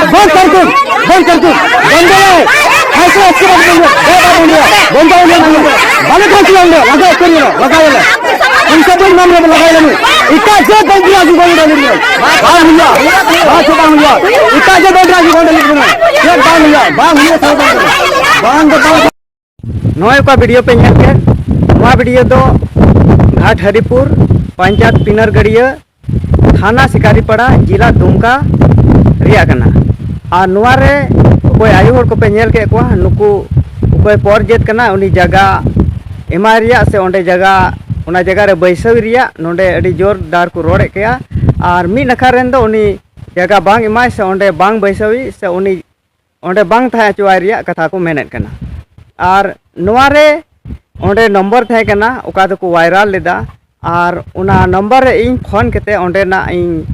बंद कर दो, बंद कर दो, बंद है ऐसे अच्छे बंद है बाले खाती है लगा करिए लगा ले इन सब नाम लगा ले इतना जो बंद दिया जी बोल डाल दिया हां भैया हां छोटा भैया इतना जो बंद दिया जी बोल डाल दिया एक बार भैया बांग भैया सब बांग नोए का वीडियो पे ñel के नोआ वीडियो दो घाट हरिपुर पंचायत पिनरगड़िया थाना शिकारीपाड़ा जिला दुमका रिया कना और नोआ रे कोई आयु हर को पे ñel के को नुकु कोई पर जेत कना उनी जगह एमा रिया से ओंडे जगह उना जगह रे बैसव रिया नोंडे अडी जोरदार को रोड़े केया और मी नखा रेन दो उनी जगह बांग एमाय से ओंडे बांग बैसवी से उनी ओंडे बांग था चुवाय रिया कथा को मेनेत कना और नोआरे ओंडे नंबर थे कना ओका तो को वायरल लेदा और उना नंबर रे इन फोन केते ओंडे ना इन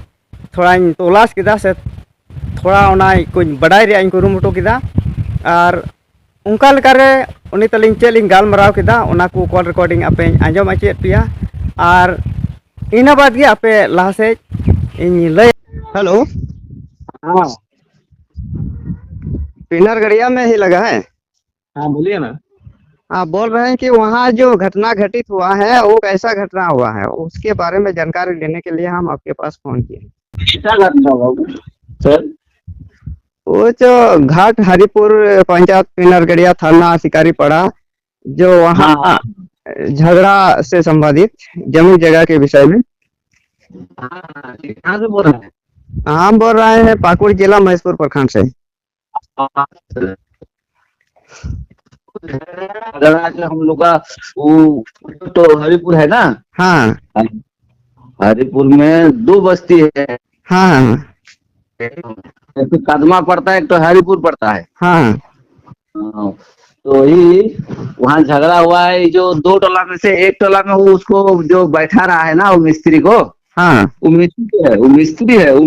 थोड़ा इन तलाश किदा से थोड़ा उना कुछ बड़ाई रे इन कुरुमुटो किदा और उनका लेकारे उनी तलिंग चेलिंग गालमराव किदा उना को कॉल रिकॉर्डिंग आपे आंजम अचेत पिया और इना बाद गे आपे लाहा से इन ले हेलो हां पिनरगड़िया में ही लगा है। हाँ बोलिए ना। आप बोल रहे हैं कि वहाँ जो घटना घटित हुआ है वो कैसा घटना हुआ है उसके बारे में जानकारी लेने के लिए हम आपके पास फोन किए। क्या घटना हुआ सर? वो जो घाट हरिपुर पंचायत पिनरगड़िया थाना शिकारीपाड़ा जो वहाँ हाँ। झगड़ा से संबंधित जमीन जगह के विषय में। कहाँ से बोल रहे हैं? हम बोल रहे हैं पाकुड़ जिला महेशपुर प्रखंड से। अगर आज हम लोग का वो तो हरिपुर है ना। हाँ हरिपुर में दो बस्ती है। हाँ एक तो कदमा पड़ता है एक तो हरिपुर पड़ता है। हाँ तो ही वहाँ झगड़ा हुआ है जो दो टोला में से एक टोला में वो उसको जो बैठा रहा है ना वो मिस्त्री को। हाँ वो मिस्त्री है वो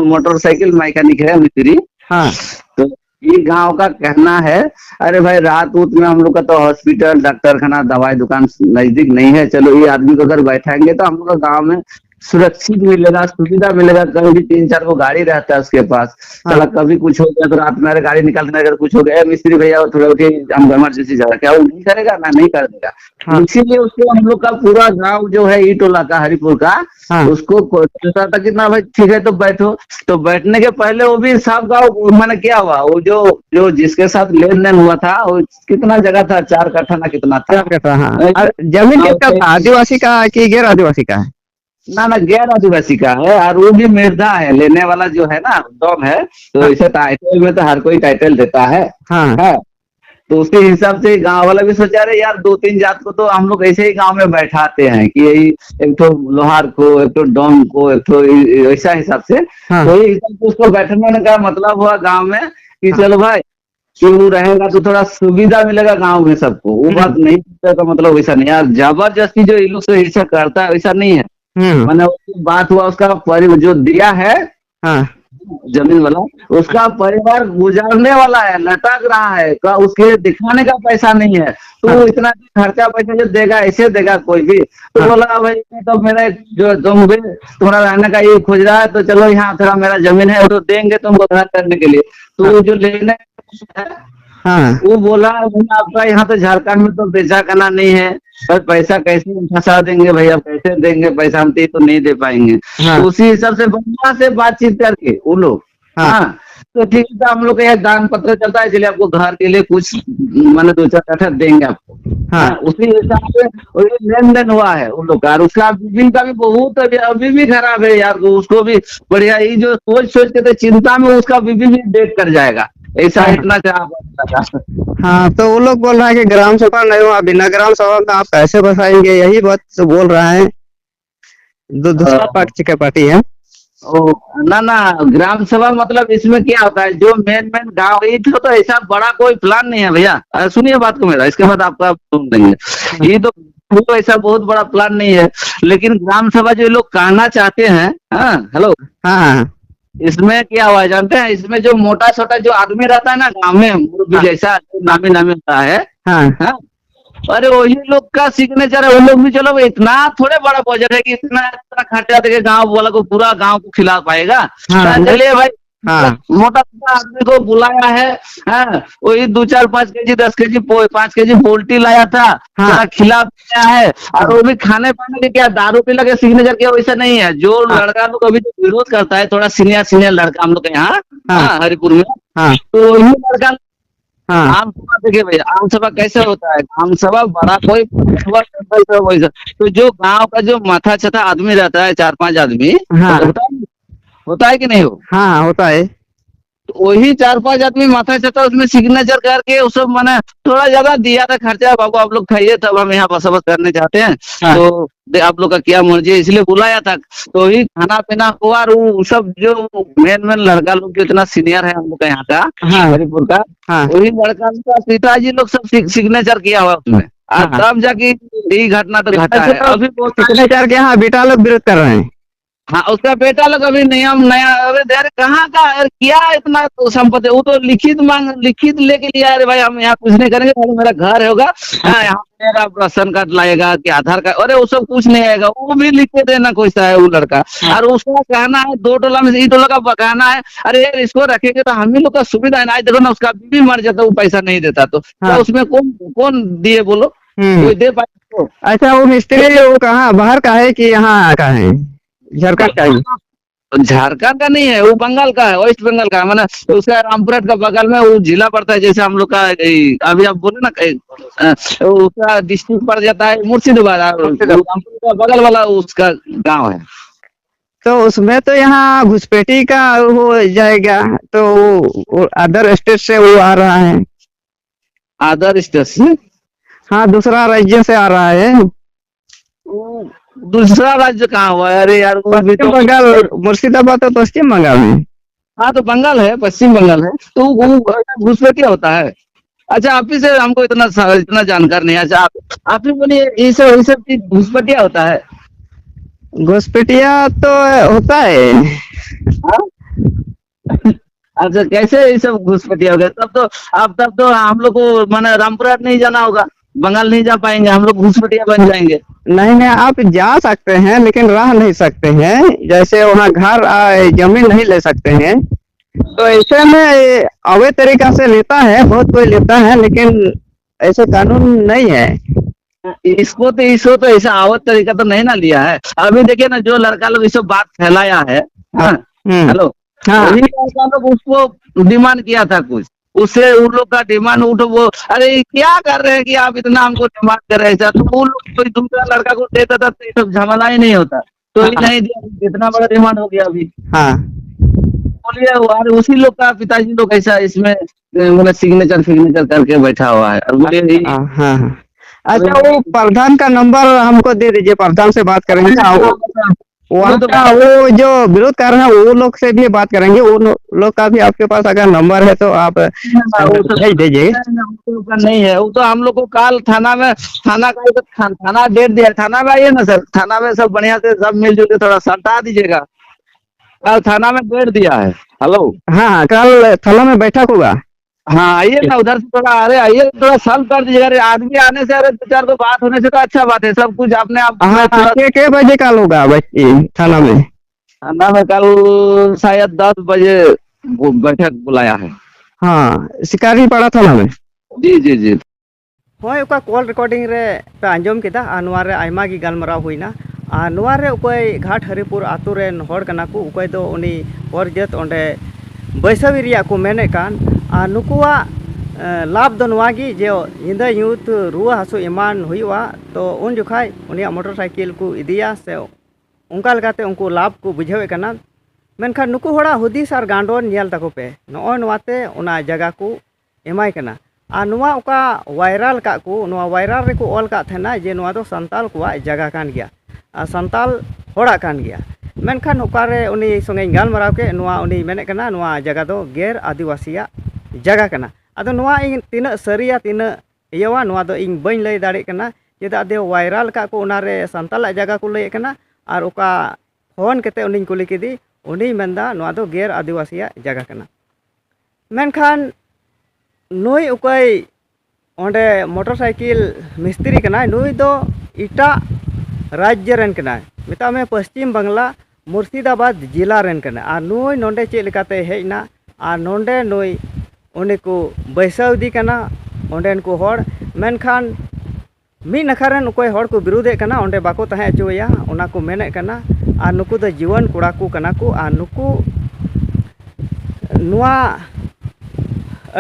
मोटरसाइकिल मैकेनिक है मिस्त्री। हाँ तो ये गांव का कहना है अरे भाई रात उत में हम लोग का तो हॉस्पिटल डॉक्टर खाना दवाई दुकान नजदीक नहीं है, चलो ये आदमी को अगर बैठाएंगे तो हम लोग का गाँव में सुरक्षित मिलेगा सुविधा मिलेगा। कभी भी 3-4 को गाड़ी रहता है उसके पास। चला कभी कुछ हो गया तो रात में गाड़ी निकालने अगर कुछ हो गया मिस्त्री भैया थोड़ा उठिए हम इमरजेंसी जा रहा क्या वो नहीं करेगा ना नहीं कर देगा। हाँ। इसीलिए उसको हम लोग का पूरा गाँव जो है ई टोला का हरिपुर का। हाँ। उसको कहता था कि ना भाई ठीक है तो बैठो। तो बैठने के पहले वो भी सब गाँव मैंने क्या हुआ वो जो जिसके साथ लेन देन हुआ था वो कितना जगह था 4 कट्ठा ना कितना था। हाँ। जमीन किसका आदिवासी का कि गैर आदिवासी का है? ना गैर आदिवासी का है और वो भी मेधा है लेने वाला जो है ना डॉम है। तो हाँ। इसे टाइटल में तो हर कोई टाइटल देता है। हाँ। है तो उसके हिसाब से गांव वाला भी सोचा रहे यार 2-3 जात को तो हम लोग ऐसे ही गांव में बैठाते हैं कि यही एक तो लोहार को एक तो डॉम को एक तो ऐसा हिसाब से। हाँ। तो हिसाब से उसको बैठने का मतलब हुआ गाँव में कि चलो भाई तू रहेगा तो थोड़ा सुविधा मिलेगा गाँव में सबको। वो बात नहीं का मतलब वैसा नहीं यार जबरदस्ती जो ये लोग से ऐसा करता है वैसा नहीं है। मैंने बात हुआ उसका जो दिया है हाँ। जमीन वाला उसका परिवार गुजारने वाला है लटक रहा है उसके दिखाने का पैसा नहीं है। तो हाँ। इतना खर्चा पैसा जो देगा ऐसे देगा कोई भी। तो हाँ। बोला भाई तो मेरा जो तुम भी तुम्हारा रहने का ये खोज रहा है तो चलो यहाँ थोड़ा मेरा जमीन है तो देंगे तुमको घर करने के लिए। तो हाँ। जो लेने हाँ। वो बोला आपका यहाँ तो झारखंड में तो बेचा करना नहीं है पर पैसा कैसे फंसा देंगे भैया कैसे देंगे पैसा हम तो नहीं दे पाएंगे। हाँ। तो उसी हिसाब से बंदा से बातचीत करके वो लोग हाँ। तो ठीक है हम लोग का यह दान पत्र चलता है इसलिए आपको घर के लिए कुछ मैंने 2-4 कट्ठा देंगे आपको। हाँ। उसी हिसाब से लेन देन हुआ है उन लोग का। उसका बीवी का भी बहुत अभी भी खराब है यार उसको भी बढ़िया ये जो सोच के चिंता में उसका बीवी भी डेट कर जाएगा ऐसा इतना हाँ। तो वो लोग बोल रहा है कि ग्राम सभा नहीं हुआ बिना ग्राम सभा में आप कैसे बसाएंगे यही बात बोल रहा है दूसरा पक्ष का पार्टी है। ना ग्राम सभा मतलब इसमें क्या होता है जो मेन गाँव ये तो ऐसा बड़ा कोई प्लान नहीं है भैया। सुनिए बात को मेरा इसके बाद आपका सुन देंगे। ये तो ऐसा बहुत बड़ा प्लान नहीं है लेकिन ग्राम सभा जो लोग कहना चाहते हैं हाँ हेलो हाँ इसमें क्या हुआ जानते हैं इसमें जो मोटा छोटा जो आदमी रहता है ना गाँव में हाँ। जैसा नामी होता है हाँ। हाँ। अरे वही लोग का सिग्नेचर है वो लोग भी चलो इतना थोड़े बड़ा बजट है कि इतना खर्चा देके गाँव वाला को पूरा गाँव को खिला पाएगा। हाँ। चलिए भाई हाँ मोटा मोटा आदमी को बुलाया है, हाँ, वही 2 4 5 केजी 10 केजी 5 केजी पोल्ट्री लाया था, हाँ। थोड़ा खिला पिलाया है। और वो भी खाने पाने के क्या दारू पी लगे सिग्नेचर किया, वैसा नहीं है। जो हाँ लड़का लोग अभी जो विरोध करता है, थोड़ा सीनियर सीनियर लड़का हम लोग के यहाँ, हाँ हाँ, हरिपुर में, हाँ तो वही लड़का हाँ आम सभा देखिए भैया, आम सभा कैसे होता है, आम सभा बड़ा कोई सभा वैसा, तो जो गांव का जो माथा छठा आदमी रहता है, 4 5 आदमी, हाँ होता है कि नहीं हो, हाँ होता है। तो वही 4 5 आदमी माथा छठा उसमें सिग्नेचर करके उस सब मैंने थोड़ा ज्यादा दिया था खर्चा, बाबू आप लोग खाइए, तब हम यहाँ बसोबस करने चाहते हैं, हाँ तो आप लोग का क्या मर्जी है, इसलिए बुलाया था। तो वही खाना पीना हुआ, और वो सब जो मेन मेन लड़का लोग जो इतना सीनियर है हम लोग का यहाँ का, हाँ हरिपुर का, हाँ वही लड़का लोग का पिताजी लोग सब सिग्नेचर किया हुआ उसमें, और हाँ। तब जाके यही घटना तो घटा है। अभी बहुत सिग्नेचर के यहाँ बेटा लोग विरोध कर रहे हैं। हाँ, उसका बेटा लोग अभी नियम नया, अरे अरे कहाँ का, अरे क्या इतना तो संपत्ति, वो तो लिखित मांग, लिखित लेके लिया, अरे भाई हम यहाँ कुछ नहीं करेंगे, खाली मेरा घर होगा, हाँ, यहाँ मेरा राशन कार्ड लाएगा कि आधार कार्ड, अरे वो सब कुछ नहीं आएगा, वो भी लिख के देना कोई सा है वो लड़का। और उसका कहना है 2 टोला में से एक टोला का कहना है, अरे यार इसको रखेंगे तो हम ही लोग का सुविधा है ना, देखो ना उसका बीवी मर जाता, वो पैसा नहीं देता, तो क्या हाँ। उसमें कौन कौन दिए बोलो, कोई दे पाए तो? अच्छा वो मिस्त्री वो कहाँ बाहर का है कि यहाँ का है, झारखंड का ही? झारखंड का नहीं है, वो बंगाल का है, वेस्ट बंगाल का है, माना उसका रामपुरहाट का बगल में वो जिला पड़ता है, जैसे हम लोग का अभी आप बोले ना उसका डिस्ट्रिक्ट पड़ जाता है मुर्शिदाबाद, रामपुर का बगल वाला उसका गांव है। तो उसमें तो यहाँ घुसपैठी का हो जाएगा, तो वो अदर स्टेट से वो आ रहा है। अदर स्टेट से? हाँ दूसरा राज्य से आ रहा है। वो दूसरा राज्य कहाँ हुआ? अरे यार वो भी पश्चिम तो, बंगाल, मुर्शिदाबाद तो पश्चिम बंगाल में। हाँ तो बंगाल है, पश्चिम बंगाल है, तो वो घुसपैठिया होता है। अच्छा, आप ही से हमको इतना जानकार नहीं है। अच्छा, आप ही बोलिए, ये सब चीज घुसपैठिया होता है? घुसपैठिया तो होता है। हाँ? अच्छा, कैसे ये सब घुसपैठिया हो गया? तब तो हम लोग को माने रामपुरहाट नहीं जाना होगा, बंगाल नहीं जा पाएंगे, हम लोग घुसपैठिया बन जाएंगे। नहीं नहीं आप जा सकते हैं लेकिन रह नहीं सकते हैं, जैसे वहाँ घर जमीन नहीं ले सकते हैं। तो ऐसे में अवैध तरीका से लेता है, बहुत कोई लेता है, लेकिन ऐसे कानून नहीं है। इसको तो ऐसा आवत तरीका तो नहीं ना लिया है। अभी देखिए ना, जो लड़का लोग ये सब बात फैलाया है, हाँ, हेलो, हाँ वही लड़का लोग उसको डिमांड किया था कुछ, उससे उन लोग का डिमांड उठो, वो अरे क्या कर रहे हैं कि आप इतना हमको डिमांड कर रहे हैं, तो वो लोग कोई दूसरा लड़का को देता था तो ये सब झमेला ही नहीं होता, तो ये नहीं दिया, इतना बड़ा डिमांड हो गया अभी। हाँ बोलिए, और उसी लोग का पिताजी लोग ऐसा इसमें मतलब सिग्नेचर करके बैठा हुआ है, और बोलिए हाँ हाँ हाँ। अच्छा वो प्रधान का नंबर हमको दे दीजिए, प्रधान से बात करेंगे ना। वहाँ का वो जो विरोध कर रहे हैं वो लोग से भी बात करेंगे, वो लोग का भी आपके पास अगर नंबर है तो आप भेज दीजिए। नहीं है, वो तो हम लोग को काल थाना डेट दिया, थाना में आइए ना सर, थाना में सब बढ़िया से सब मिलजुल के थोड़ा सटा दीजिएगा, कल थाना में डेट दिया है। हेलो, हाँ हाँ कल थाना में बैठक होगा। हाँ आइए ना उधर से थोड़ा, अरे आइए थोड़ा सॉल्व कर दीजिएगा, अरे आदमी आने से, अरे 2 4 तो बात होने से तो अच्छा बात है, सब कुछ अपने आप हाँ के बजे कल होगा थाना में? थाना में कल शायद 10 बजे वो बैठक बुलाया है। हाँ शिकारी पड़ा थाना में। जी जी जी। होय ओका कॉल रिकॉर्डिंग रे पे आंजम केदा आनवार रे आयमा गी गालमराव हुईना आनवार रे उकोय घाट हरिपुर आतु रेन होड़ कना को उकोय दो उनी और जत ओंडे बैसावी रिया को मेने कान आ नुकुआ लाभ दो नवागी जे इंदा यूथ रुआ हसु इमान हुईवा तो उन जुखाय उनिया मोटरसाइकिल को इदिया से उनका लगाते उनको लाभ को बुझावे कना मेनखान नुकु होड़ा हुदिस आर गांडोन नेल ताको पे नोय नवाते उना जगह को एमाय कना आ नुआ ओका वायरल का को नुआ वायरल रे को ऑल का थेना जे नुआ दो संताल को जगह कान गया संताल होड़ा कान गया मेनखान ओकारे उनी संगे गालमराव के नुआ उनी मेने कना नुआ जगह दो गैर आदिवासिया जगह कना आदो नुआ इन तीना सरिया तीना इयवा नुआ दो इन बइन लay दाड़े कना चेदा दे वायरल का को उनारे संताल जगह को लay कना और ओका फोन कते उनी कुली किदी उनी मेंदा नुआ दो गैर आदिवासिया जगह कना मेनखान नुई उकई ओंडे मोटरसाइकिल मिस्त्री कना नुई दो इटा राज्य रन कना मिता में पश्चिम बंगला मुर्शिदाबाद जिला रेन कना आर नुई नोंडे चेक लेकाते हेजना आर नोंडे नुई उन्हें को बैसाव दी कना ओंडेन को हर मेनखान मी नखारेन उकोय हर को विरोधे कना ओंडे बाको तहे अचोया ओना को मेने कना आर नुकु द जीवन कोड़ा को कना को आर नुकु नुआ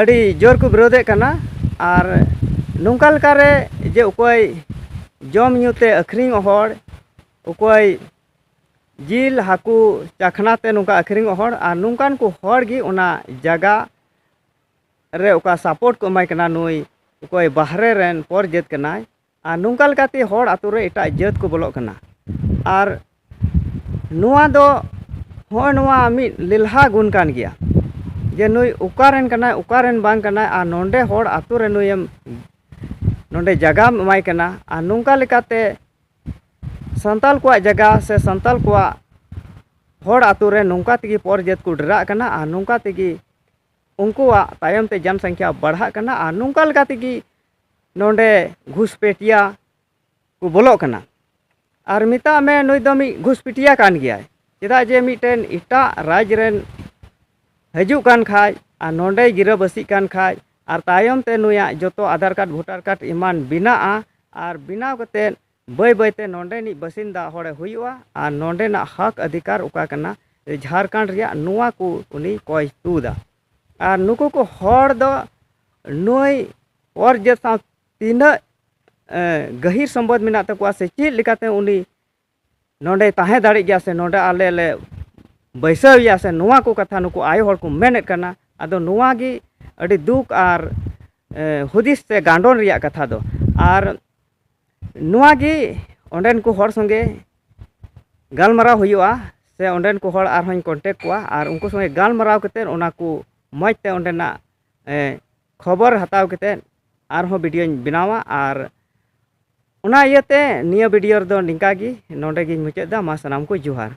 अड़ी जोर को विरोधे कना आर नोंका लेकारे जे उकोय जम न्यूते अखरिंग हर उकोय जिल हाकू चाखनाते नुका अखरिंग हर आर नुकान को हर गी ओना जगह रे उका सपोर्ट को एमाय कना नुई उकोय बाहरे रेन पर जेत कनाय आर नुंका लेकाते हर आतु रे एटा जेत को बोलो कना आर नुआ दो हो नुआ मी लिलहा गुण कान गया जे नुई उकारेन कनाय उकारेन बांग कनाय आर नोंडे हर आतु रे नुयम नोंडे जगह एमाय कना आर नुंका लेकाते संताल को जगह से संताल को हर आतु रे नुंका तेगी पर जेत को डरा कना आर नुंका तेगी उनकुआ तायम ते जनसंख्या बढ़ा कना आर नुंका लेका तेगी नोंडे घुसपेटिया को बोलो कना आर मिता में नुई दो मी घुसपेटिया कान गया चेदा जे मिटेन इटा राज रेन हजू कान खाय आर नोंडे गिरा बसी कान खाय आर तायम ते नुया जोतो आधार कार्ड वोटर कार्ड इमान बिना आर बिना कते बय बयते नोंडे नि बसिंदा होड़े हुआ आर नोंडे ना हक अधिकार उका कना झारखंड रिया नुआ को उनी कोय तूदा आर नुकु को हर दो नुई और जे सा तीन गहिर संबंध मिना तकुआ से चेक लेकाते उनी नोंडे ताहे दाड़ी गया से नोंडे आले ले बैसाविया से नुआ को कथा नुकु आयो हर को मेनेत कना आदो नुआ गी अड़ी दुख आर हुदिस से गांडोन रिया कथा दो आर नुआ गी ओंडेन को हर संगे गालमाराव हुआ से ओंडेन को हर आर हों कॉन्टेक्ट कोआ आर उनको संगे गालमाराव कते ओना को मजते ओंडेना खबर हताव कते आर हो वीडियो बनावा आर ओना इयाते निया वीडियो दो निंका गी नोंडे गी मुचादा मा सनाम को जोहार।